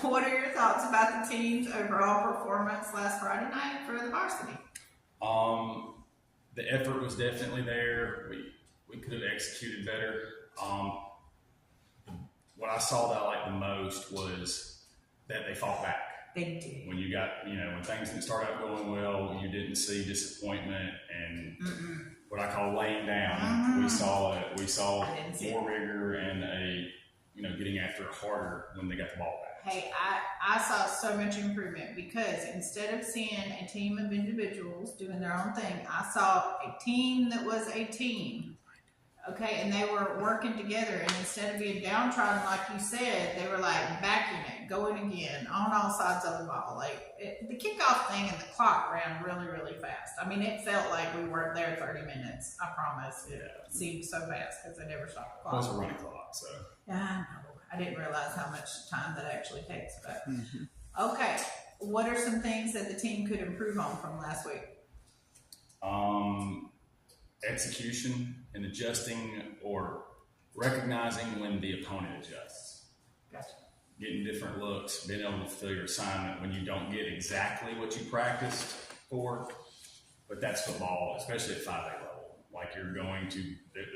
what are your thoughts about the team's overall performance last Friday night for the varsity? The effort was definitely there. We could have executed better. What I saw that I liked the most was that they fought back. They did. When you got, when things didn't start out going well, you didn't see disappointment and what I call laying down. We saw more rigor and getting after it harder when they got the ball back. Hey, I saw so much improvement because instead of seeing a team of individuals doing their own thing, I saw a team that was a team. Okay, and they were working together, and instead of being downtrodden, like you said, they were like backing it, going again, on all sides of the ball. The kickoff thing and the clock ran really, really fast. I mean, it felt like we weren't there 30 minutes. I promise. It seemed so fast because they never stopped the It was a clock. running clock, so. Yeah, I know. I didn't realize how much time that actually takes. But okay, what are some things that the team could improve on from last week? Execution and adjusting or recognizing when the opponent adjusts. Gotcha. Getting different looks, being able to fulfill your assignment when you don't get exactly what you practiced for. But that's football, especially at 5A level. Like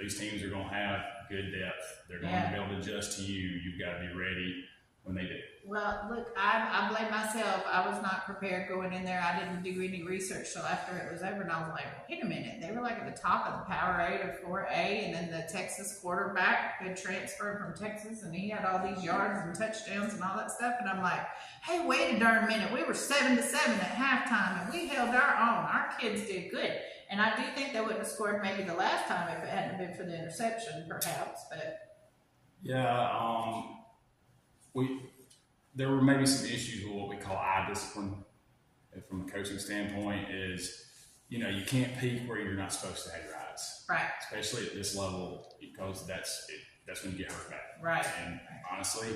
these teams are going to have good depth. They're going to be able to adjust to you. You've got to be ready when they do. Well, look, I blame myself. I was not prepared going in there. I didn't do any research till after it was over, and I was like, wait a minute. They were like at the top of the Power 8 or 4A, and then the Texas quarterback had transferred from Texas, and he had all these yards and touchdowns and all that stuff. And I'm like, hey, wait a darn minute. We were 7-7 at halftime, and we held our own. Our kids did good. And I do think they wouldn't have scored maybe the last time if it hadn't been for the interception, perhaps. But yeah, there were maybe some issues with what we call eye discipline from a coaching standpoint is, you can't peek where you're not supposed to have your eyes. Right. Especially at this level, because that's when you get hurt bad. Right. And honestly,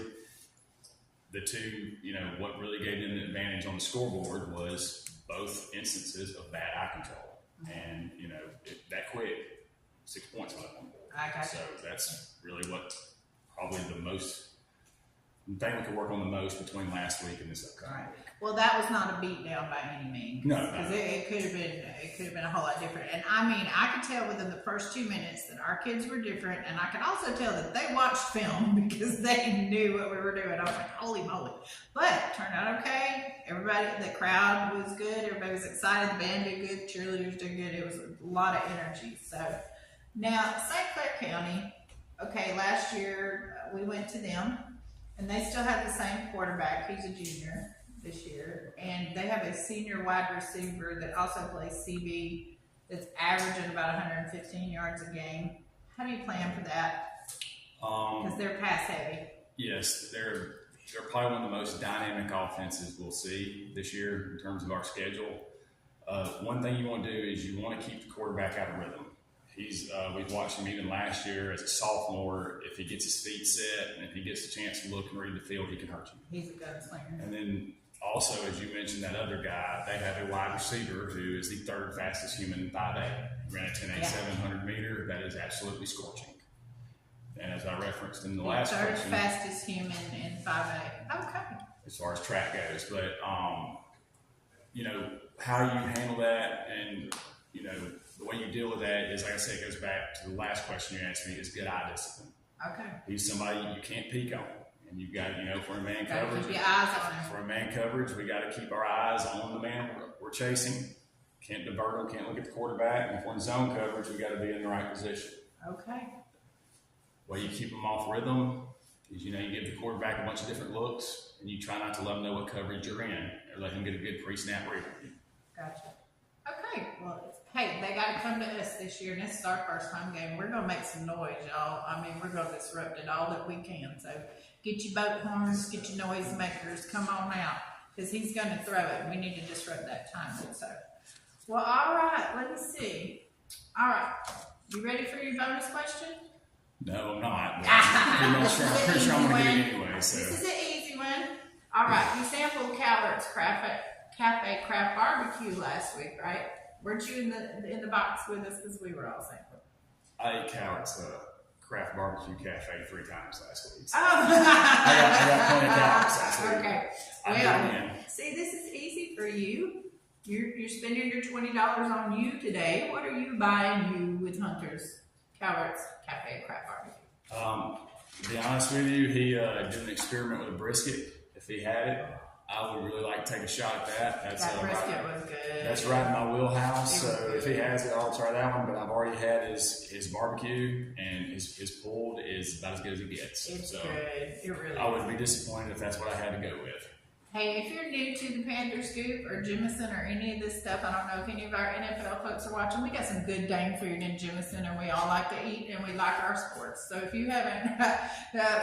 the two, what really gave them the advantage on the scoreboard was both instances of bad eye control. And, that quick, 6 points on that one board. I got So you. that's really what probably the thing we could work on the most between last week and this upcoming Right. week. Well, that was not a beat down by any means. No. Because it could have been a whole lot different. And I mean, I could tell within the first 2 minutes that our kids were different, and I could also tell that they watched film because they knew what we were doing. I was like, holy moly. But it turned out okay. Everybody, the crowd was good. Everybody was excited. The band did good. Cheerleaders did good. It was a lot of energy. So now, St. Clair County, okay, last year we went to them. And they still have the same quarterback. He's a junior this year. And they have a senior wide receiver that also plays CB that's averaging about 115 yards a game. How do you plan for that? Because they're pass heavy. Yes, they're probably one of the most dynamic offenses we'll see this year in terms of our schedule. One thing you want to do is you want to keep the quarterback out of rhythm. We've watched him even last year as a sophomore. If he gets his feet set and if he gets a chance to look and read the field, he can hurt you. He's a gunslinger. And then also, as you mentioned, that other guy, they have a wide receiver who is the third fastest human in 5A. He ran a 10.8 700 meter. That is absolutely scorching. And as I referenced in the last third question, fastest human in 5A. Okay. as far as track goes, but how you handle that and the way you deal with that is, like I said, it goes back to the last question you asked me, is good eye discipline. Okay. He's somebody you can't peek on. And you've got, for a man Gotta coverage. keep your eyes on him. For a man coverage, we got to keep our eyes on the man we're chasing. Can't divert him, can't look at the quarterback. And if we're in zone coverage, we got to be in the right position. Okay. Way you keep them off rhythm is, you give the quarterback a bunch of different looks, and you try not to let him know what coverage you're in, or let him get a good pre-snap read. Gotcha. Okay. Well, hey, they got to come to us this year, and this is our first time game. We're going to make some noise, y'all. I mean, we're going to disrupt it all that we can. So get your boat horns, get your noise makers, come on out, because he's going to throw it. We need to disrupt that time. So, well, all right. Let me see. All right. You ready for your bonus question? No, I'm not. I'm pretty sure I'm going to get it anyway. So. This is an easy one. All right. You sampled Calvert's Cafe Craft Barbecue last week, right? Weren't you in the box with us because we were all sampling? I ate Calvert's Craft Barbecue Cafe 3 times last week. So Oh. I got plenty of Calvert's last week. Okay. I Well, see, this is easy for you. You're spending your $20 on you today. What are you buying you with Hunter's Calvert's Cafe Craft Barbecue? To be honest with you, he did an experiment with a brisket. If he had it, I would really like to take a shot at that. That brisket was good. That's right in my wheelhouse. So if he has it, I'll try that one. But I've already had his barbecue, and his pulled is about as good as it gets. It's so good. It really I would be disappointed if that's what I had to go with. Hey, if you're new to the Panther Scoop or Jemison or any of this stuff, I don't know if any of our NFL folks are watching. We got some good dang food in Jemison, and we all like to eat, and we like our sports. So if you haven't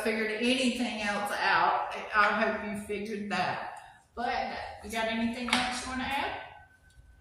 figured anything else out, I hope you figured that. But you got anything else you want to add?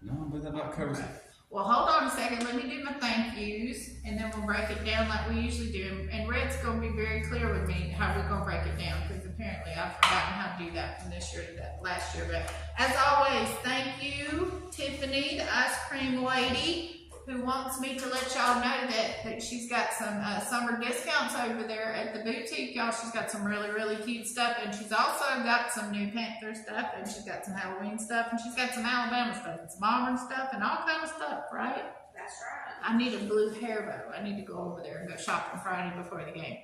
No, but that about covers it. Well, hold on a second. Let me do my thank yous, and then we'll break it down like we usually do. And Red's going to be very clear with me how we're going to break it down, because apparently I've forgotten how to do that from this year to that last year. But as always, thank you, Tiffany, the ice cream lady, who wants me to let y'all know that she's got some summer discounts over there at the boutique. Y'all, she's got some really, really cute stuff. And she's also got some new Panther stuff, and she's got some Halloween stuff, and she's got some Alabama stuff, and some Auburn stuff, and all kind of stuff, right? That's right. I need a blue hair bow. I need to go over there and go shopping Friday before the game.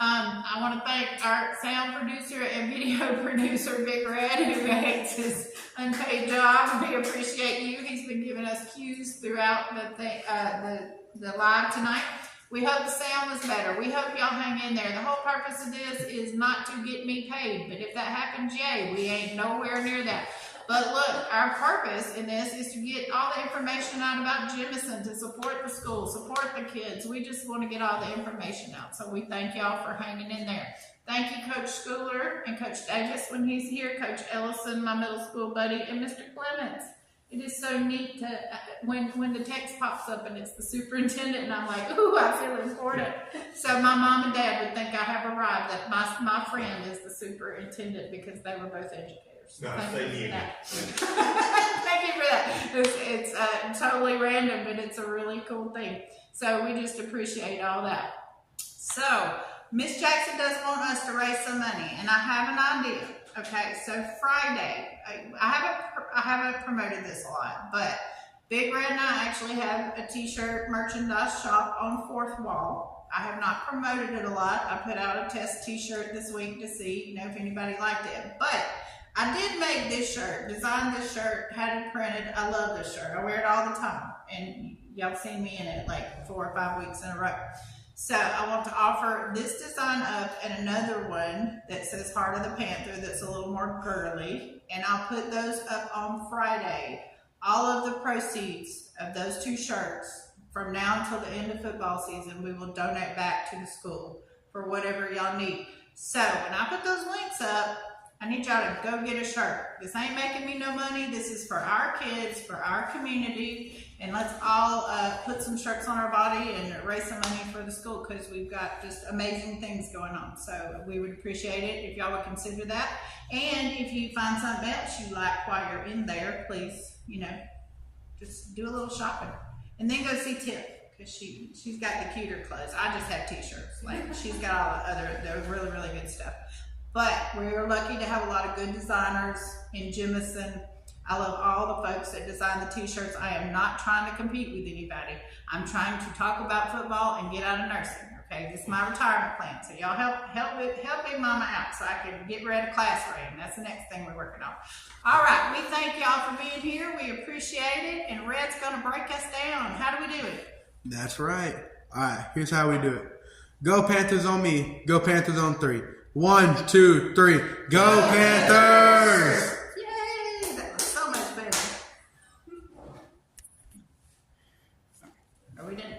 I want to thank our sound producer and video producer, Big Red, who hates his unpaid job. We appreciate you. He's been giving us cues throughout the live tonight. We hope the sound was better. We hope y'all hang in there. The whole purpose of this is not to get me paid, but if that happens, yay, we ain't nowhere near that. But look, our purpose in this is to get all the information out about Jemison, to support the school, support the kids. We just want to get all the information out. So we thank y'all for hanging in there. Thank you, Coach Schooler and Coach Davis when he's here, Coach Ellison, my middle school buddy, and Mr. Clements. It is so neat to, when the text pops up and it's the superintendent, and I'm like, ooh, I feel important. So my mom and dad would think I have arrived, that my friend is the superintendent, because they were both educators. No, Thank thank you you. for that. Thank you for that. It's totally random, but it's a really cool thing. So we just appreciate all that. So Miss Jackson does want us to raise some money, and I have an idea. Okay, so Friday, I haven't promoted this a lot, but Big Red and I actually have a t-shirt merchandise shop on Fourth Wall. I have not promoted it a lot. I put out a test t-shirt this week to see, if anybody liked it. But I did make this shirt, designed this shirt, had it printed. I love this shirt. I wear it all the time, and y'all seen me in it like 4 or 5 weeks in a row. So I want to offer this design up and another one that says Heart of the Panther that's a little more girly, and I'll put those up on Friday. All of the proceeds of those 2 shirts from now until the end of football season, we will donate back to the school for whatever y'all need. So when I put those links up, I need y'all to go get a shirt. This ain't making me no money. This is for our kids, for our community, and let's all put some shirts on our body and raise some money for the school, because we've got just amazing things going on. So we would appreciate it if y'all would consider that. And if you find something else you like while you're in there, please, just do a little shopping. And then go see Tiff, because she's got the cuter clothes. I just have t-shirts. Like, she's got all the really, really good stuff. But we're lucky to have a lot of good designers in Jemison. I love all the folks that design the t-shirts. I am not trying to compete with anybody. I'm trying to talk about football and get out of nursing. Okay, this is my retirement plan. So y'all help Big Mama out so I can get rid of class rating. That's the next thing we're working on. All right, we thank y'all for being here. We appreciate it. And Red's gonna break us down. How do we do it? That's right. All right, here's how we do it. Go Panthers on me. Go Panthers on 3. 1, 2, 3. Go Panthers! Yay! That was so much better. Are we done?